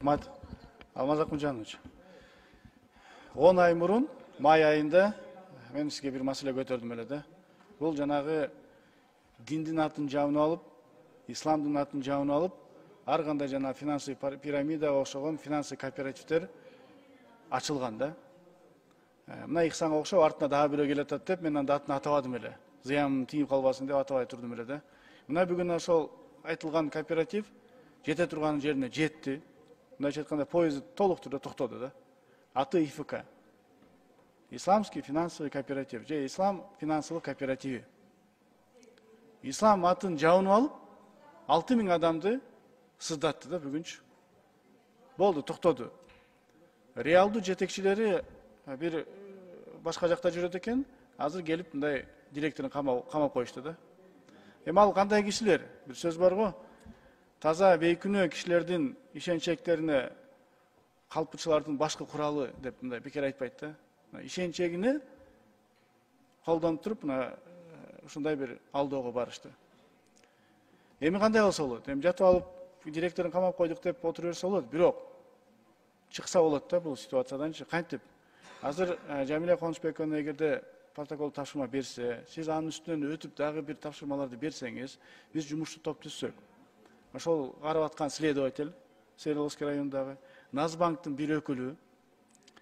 Рахмат, Алмаз Акмыжанович. 10 ай мурун, май айында мен сизге бир маселе көтөрдүм эле да. Бул жанагы диндин атын жабын алып, исламдын атын жабын алып, ар кандай жана финансый пирамидага окшогон финансый кооперативдер ачылган да. Мына Ихсанга окшоп артына дагы бирөө келатат деп мен аны атын атабадым эле. Зыяным тийип калбасын деп атабай турдум эле да. Мына бүгүн ошол айтылган кооператив жете турган жерине жетти. Мындайча айтканда поезд толук түрдө токтоду да. Аты ИФК. Исламский финансовый кооператив же Ислам финансовый кооперативи. Ислам атын жабынып алып, 6000 адамды сыздатты да бүгүнчү. Болду, токтоду. Реалдуу жетекчилери бир башка жакта жүрөт экен, азыр келип мындай директорун камап коюшту да. Эми ал кандай кишилер? Бир сөз бар го. Таза бейкүнөө кишилердин ишенчектерине калпычылардын башкы куралы деп мындай бекер айтпайт да. Ишенчегине колдонуп туруп, ушундай бир алдоого барышты. Эми кандай болсо болот? Эми жатып алып директорун камап койдук деп отура берсе болот, бирок чыкса болот да бул ситуацияданчы. Кантип? Азыр Жамиля Конушбековна эгерде протокол тапшырма берсе, сиз анын үстүнөн өтүп дагы бир тапшырмаларды берсеңиз, биз жумушту топ түзсөк. Ошол карап аткан следователь Свердловский районундагы, Назбанктын бир өкүлү,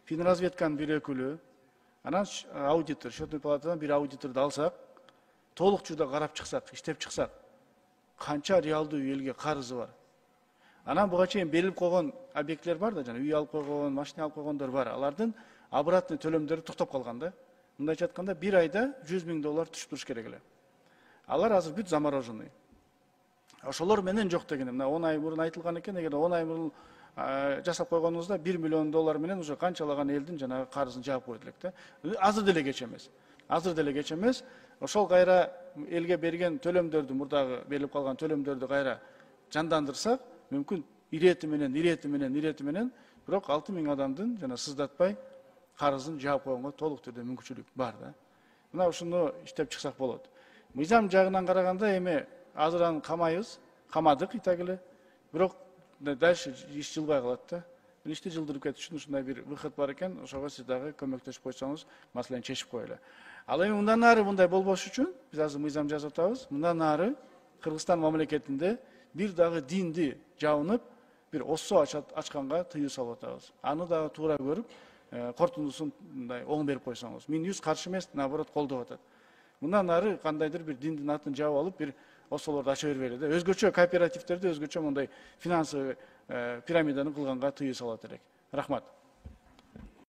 Финразведканын бир өкүлү, анан аудитор, счетный палатадан бир аудиторду алсак, толук түрдө карап чыксак, иштеп чыксак, канча реалдуу элге карызы бар. Анан буга чейин берилип койгон объектлер бар да, жана үй алып койгон, машина алып койгондор бар. Алардын обратный төлөмдөрү токтоп калган да. Мындайча айтканда, бир айда $100.000 түшүп туруш керек эле. Алар азыр бүт замороженный. Ошолор менен жок деген. Мына 10 ай мурун айтылган экен, эгер 10 ай мурун жасап койгонуңузда $1 миллион менен уже канчалаган элдин жанагы карызын жаап коет элек да. Азыр деле кеч эмес. Азыр деле кеч эмес. Ошол кайра элге берген төлөмдөрдү, мурдагы берилип калган төлөмдөрдү кайра жандандырсак, мүмкүн ирети менен, бирок 6000 адамдын жана сыздатпай карызын жаап койгонго толук түрдө мүмкүнчүлүк бар да. Мына ушуну иштеп чыксак болот. Мыйзам жагынан караганда эми азыр аны камадык итак эле, бирок дальше иш жылбай калат да. Ишти жылдырып кетиш үчүн ушундай бир выход бар экен, ошого сиз дагы көмөктөшүп койсоңуз, маселени чечип коелу. Ал эми мындан нары мындай болбош үчүн биз азыр мыйзам жазып атабыз. Мындан нары Кыргызстан мамлекетинде бир дагы динди жабынып, бир осо ачканга тыюу салып атабыз. Аны дагы туура көрүп, корутундусун мындай оң берип койсоңуз. Минюс каршы эмес, наоборот колдоп атат. Мындан нары кандайдыр бир диндин атын жаап алып, бир осолорду ача бербейли да. Өзгөчө кооперативдерди, өзгөчө мындай финансовый пирамиданы кылганга тыюу салат элек. Рахмат.